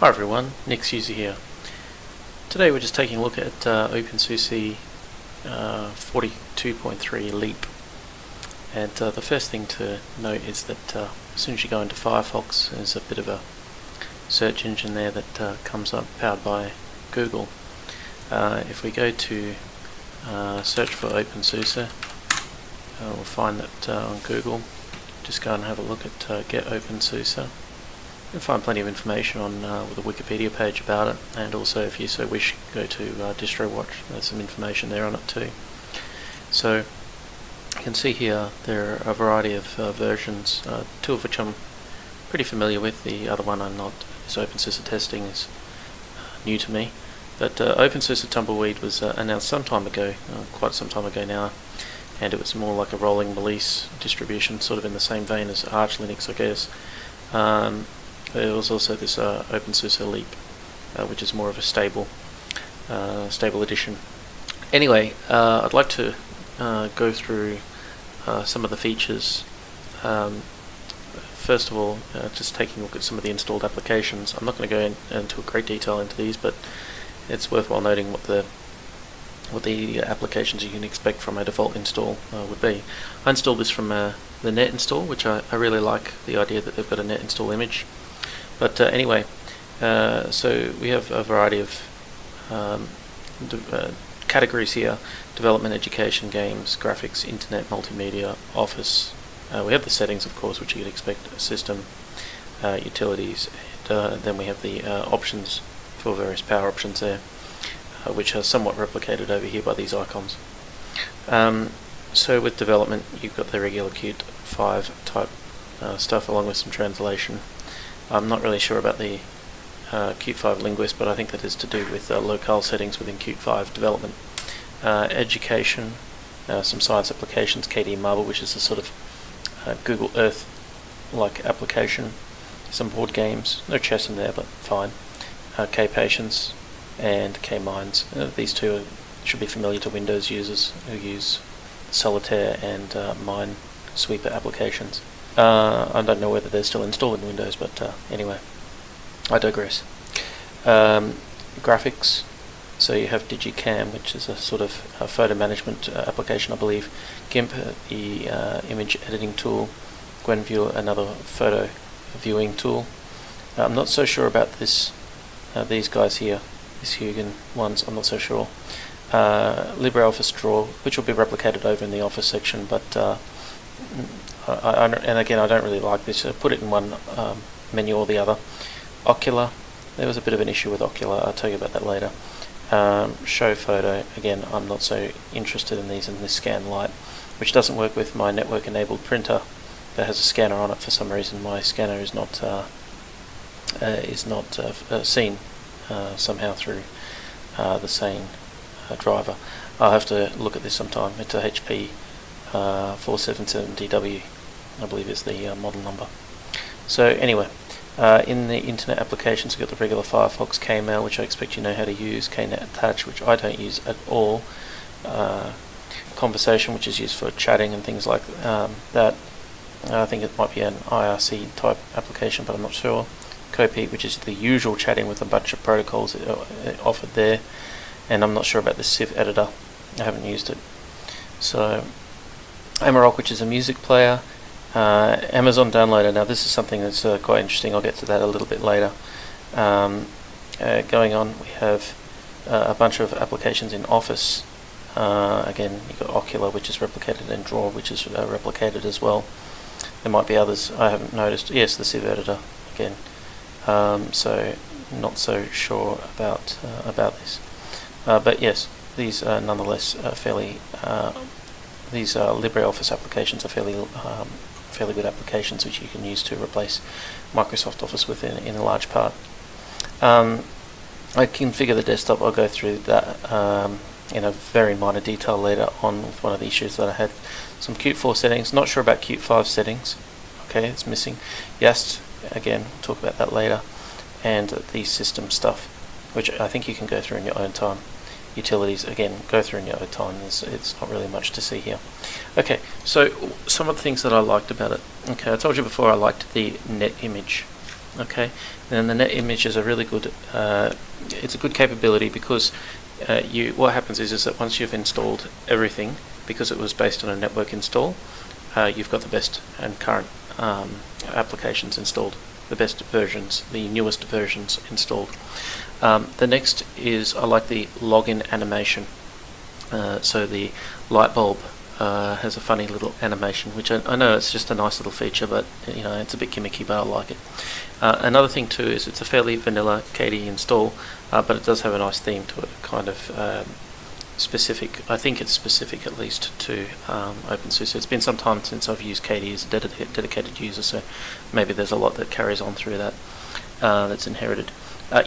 Hi everyone, Nixuser here. Today we're just taking a look at OpenSUSE 42.3 Leap. And the first thing to note is that as soon as you go into Firefox, there's a bit of a search engine there that comes up, powered by Google. If we go to search for OpenSUSE, we'll find that on Google. Just go and have a look at Get OpenSUSE. You'll find plenty of information on with a Wikipedia page about it, and also if you so wish, go to Distro Watch. There's some information there on it too. So you can see here there are a variety of versions, two of which I'm pretty familiar with. The other one I'm not. This OpenSUSE testing is new to me. But OpenSUSE Tumbleweed was announced some time ago, quite some time ago now, and it was more like a rolling release distribution, sort of in the same vein as Arch Linux, I guess. There was also this OpenSUSE Leap, which is more of a stable edition. Anyway, I'd like to go through some of the features. First of all, just taking a look at some of the installed applications. I'm not going to go into a great detail into these, but it's worthwhile noting what the applications you can expect from a default install would be. I installed this from the net install, which I really like the idea that they've got a net install image. But anyway, so we have a variety of categories here: development, education, games, graphics, internet, multimedia, office. We have the settings, of course, which you'd expect: system, utilities, and then we have the options for various power options there, which are somewhat replicated over here by these icons. So with development, you've got the regular Qt 5 type stuff, along with some translation. I'm not really sure about the Qt 5 linguist, but I think that is to do with locale settings within Qt 5 development. Education, some science applications, KDE Marble, which is a sort of Google Earth-like application. Some board games, no chess in there, but fine. K-Patience and K-Mines. These two should be familiar to Windows users who use Solitaire and Minesweeper applications. I don't know whether they're still installed in Windows, but anyway, I digress. Graphics, so you have DigiCam, which is a sort of photo management application, I believe. GIMP, the image editing tool. GwenViewer, another photo viewing tool. I'm not so sure about this. These guys here, these Hugen ones, I'm not so sure. LibreOffice Draw, which will be replicated over in the Office section, but and again, I don't really like this. Put it in one menu or the other. Ocular, there was a bit of an issue with Ocular. I'll tell you about that later. Show photo, again, I'm not so interested in these in this scan light, which doesn't work with my network-enabled printer that has a scanner on it. For some reason, my scanner is not seen somehow through the same driver. I'll have to look at this sometime. It's a HP 477DW, I believe is the model number. So anyway, in the internet applications, we've got the regular Firefox, Kmail, which I expect you know how to use, Knet Attach, which I don't use at all, Conversation, which is used for chatting and things like that. I think it might be an IRC type application, but I'm not sure. Copy, which is the usual chatting with a bunch of protocols offered there, and I'm not sure about the Civ editor. I haven't used it. So Amarok, which is a music player. Amazon Downloader. Now this is something that's quite interesting. I'll get to that a little bit later. Going on, we have a bunch of applications in Office. Again, you've got Ocular, which is replicated, and Draw, which is replicated as well. There might be others I haven't noticed. Yes, the Civ editor again. So not so sure about this. But yes, these are nonetheless fairly. These LibreOffice applications are fairly good applications which you can use to replace Microsoft Office with in a large part. I configure the desktop. I'll go through that in a very minor detail later on with one of the issues that I had. Some Qt 4 settings. Not sure about Qt 5 settings. Okay, it's missing. Yast, again, we'll talk about that later. And the system stuff, which I think you can go through in your own time. Utilities, again, go through in your own time. It's not really much to see here. Okay, so some of the things that I liked about it. Okay, I told you before I liked the net image. Okay, and the net image is a really good, it's a good capability because what happens is that once you've installed everything, because it was based on a network install, you've got the best and current applications installed, the best versions, the newest versions installed. The next is I like the login animation. So the light bulb has a funny little animation, which I know it's just a nice little feature, but you know, it's a bit gimmicky, but I like it. Another thing too is it's a fairly vanilla KDE install, but it does have a nice theme to it, kind of specific. I think it's specific at least to OpenSUSE. It's been some time since I've used KDE as a dedicated user, so maybe there's a lot that carries on through that that's inherited.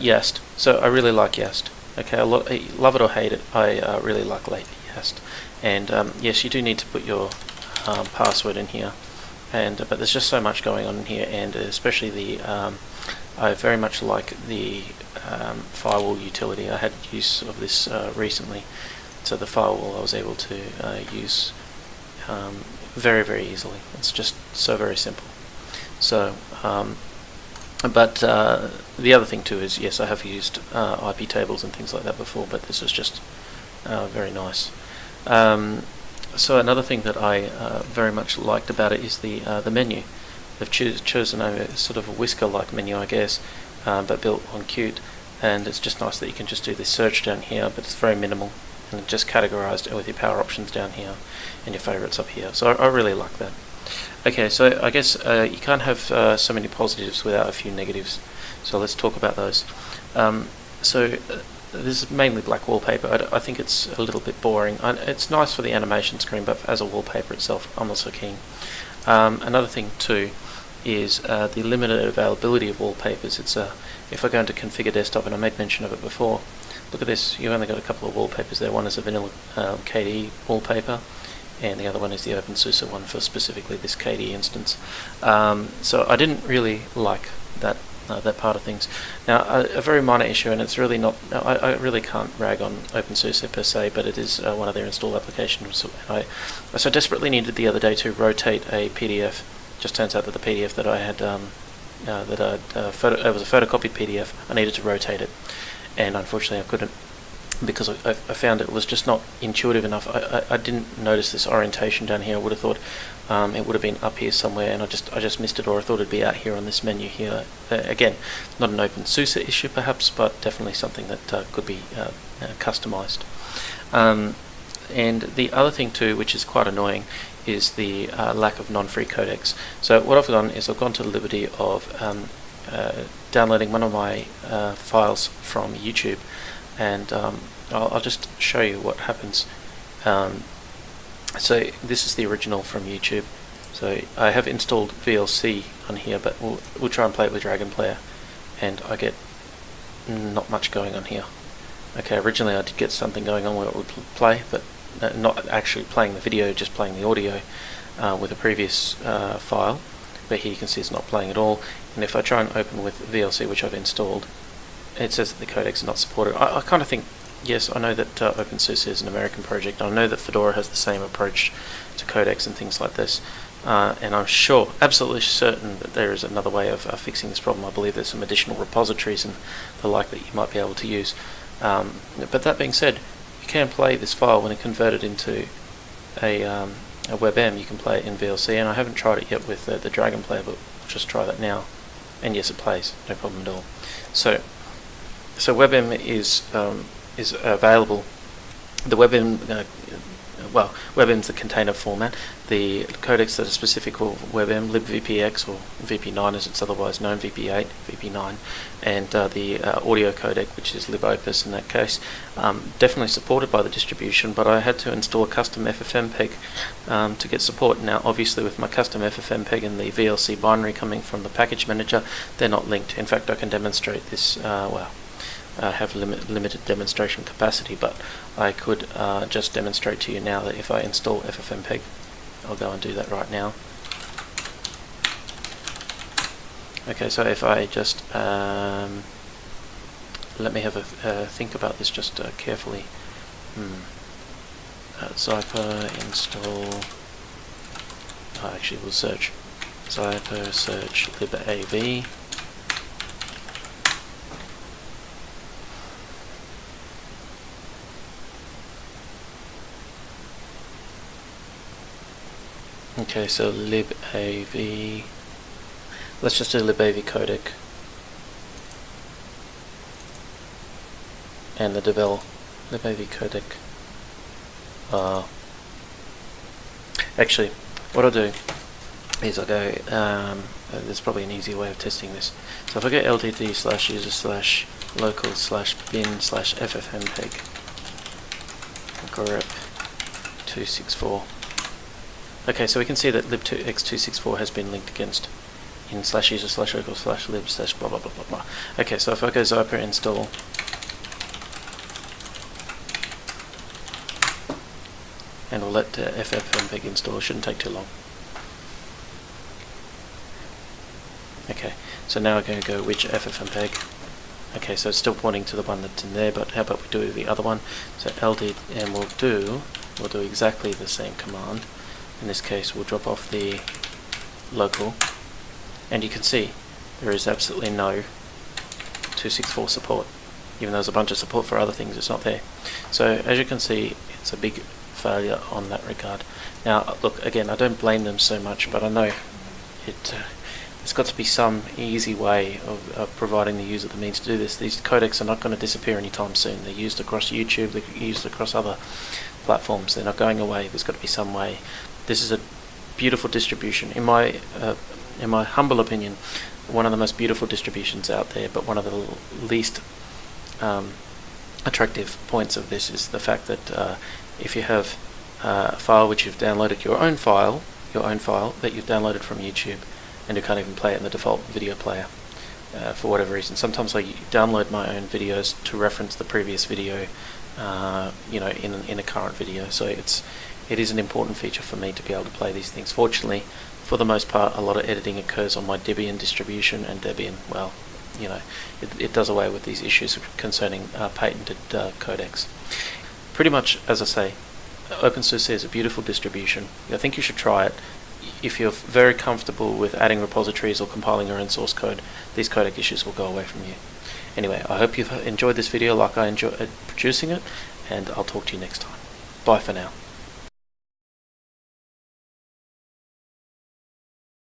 Yast. So I really like Yast. Okay, love it or hate it, I really like Yast. And yes, you do need to put your password in here, but there's just so much going on in here, and especially the I very much like the firewall utility. I had use of this recently, so the firewall I was able to use very, very easily. It's just so very simple. So but the other thing too is, yes, I have used IP tables and things like that before, but this is just very nice. So another thing that I very much liked about it is the menu. They've chosen a sort of a whisker-like menu, I guess, but built on Qt, and it's just nice that you can just do this search down here, but it's very minimal, and it's just categorized with your power options down here and your favorites up here. So I really like that. Okay, so I guess you can't have so many positives without a few negatives, so let's talk about those. This is mainly black wallpaper. I think it's a little bit boring. It's nice for the animation screen, but as a wallpaper itself, I'm not so keen. Another thing too is the limited availability of wallpapers. It's if I go into configure desktop, and I made mention of it before, look at this, you've only got a couple of wallpapers there. One is a vanilla KDE wallpaper, and the other one is the OpenSUSE one for specifically this KDE instance. So I didn't really like that part of things. Now, a very minor issue, and it's really not, I really can't rag on OpenSUSE per se, but it is one of their install applications. So I so desperately needed the other day to rotate a PDF. Just turns out that the PDF that I had, it was a photocopied PDF, I needed to rotate it, and unfortunately I couldn't, because I found it was just not intuitive enough. I didn't notice this orientation down here. I would have thought it would have been up here somewhere, and I just missed it, or I thought it'd be out here on this menu here. Again, not an OpenSUSE issue perhaps, but definitely something that could be customized. And the other thing too, which is quite annoying, is the lack of non-free codecs. So what I've done is I've gone to the liberty of downloading one of my files from YouTube, and I'll just show you what happens. So this is the original from YouTube. So I have installed VLC on here, but we'll try and play it with Dragon Player, and I get not much going on here. Okay, originally I did get something going on where it would play, but not actually playing the video, just playing the audio with a previous file. But here you can see it's not playing at all. And if I try and open with VLC, which I've installed, it says that the codecs are not supported. I kind of think, yes, I know that OpenSUSE is an American project. I know that Fedora has the same approach to codecs and things like this. And I'm sure, absolutely certain, that there is another way of fixing this problem. I believe there's some additional repositories and the like that you might be able to use. But that being said, you can play this file when it converted into a WebM. You can play it in VLC, and I haven't tried it yet with the Dragon Player, but we'll just try that now. And yes, it plays, no problem at all. So WebM is available. The WebM, WebM's the container format. The codecs that are specific for WebM, libvpx or VP9 as it's otherwise known, VP8, VP9, and the audio codec, which is libopus in that case, definitely supported by the distribution, but I had to install a custom Ffmpeg to get support. Now obviously with my custom Ffmpeg and the VLC binary coming from the package manager, they're not linked. In fact, I can demonstrate this, I have limited demonstration capacity, but I could just demonstrate to you now that if I install Ffmpeg, I'll go and do that right now. Okay, so if I just let me have a think about this just carefully. Zyper install. Actually, we'll search Zyper search libav. Okay, so libav, let's just do libav codec, and the devel libav codec. Actually, what I'll do is I'll go, there's probably an easier way of testing this. So if I go ldd/user/local/bin/ffmpeg grep 264. Okay, so we can see that lib2x264 has been linked against in /user/local/lib/ blah blah blah blah blah. Okay, so if I go zyper install, and we'll let ffmpeg install, it shouldn't take too long. Okay, so now we're going to go which ffmpeg. Okay, so it's still pointing to the one that's in there, but how about we do the other one? So ld, and we'll do exactly the same command. In this case, we'll drop off the local, and you can see there is absolutely no 264 support. Even though there's a bunch of support for other things, it's not there. So as you can see, it's a big failure on that regard. Now, look, again, I don't blame them so much, but I know there's got to be some easy way of providing the user the means to do this. These codecs are not going to disappear anytime soon. They're used across YouTube, they're used across other platforms. They're not going away. There's got to be some way. This is a beautiful distribution. In my humble opinion, one of the most beautiful distributions out there, but one of the least attractive points of this is the fact that if you have a file which you've downloaded, your own file that you've downloaded from YouTube, and you can't even play it in the default video player for whatever reason. Sometimes I download my own videos to reference the previous video, in a current video. So it is an important feature for me to be able to play these things. Fortunately, for the most part, a lot of editing occurs on my Debian distribution, and Debian, well, it does away with these issues concerning patented codecs. Pretty much, as I say, OpenSUSE is a beautiful distribution. I think you should try it. If you're very comfortable with adding repositories or compiling your own source code, these codec issues will go away from you. Anyway, I hope you've enjoyed this video like I enjoyed producing it, and I'll talk to you next time. Bye for now.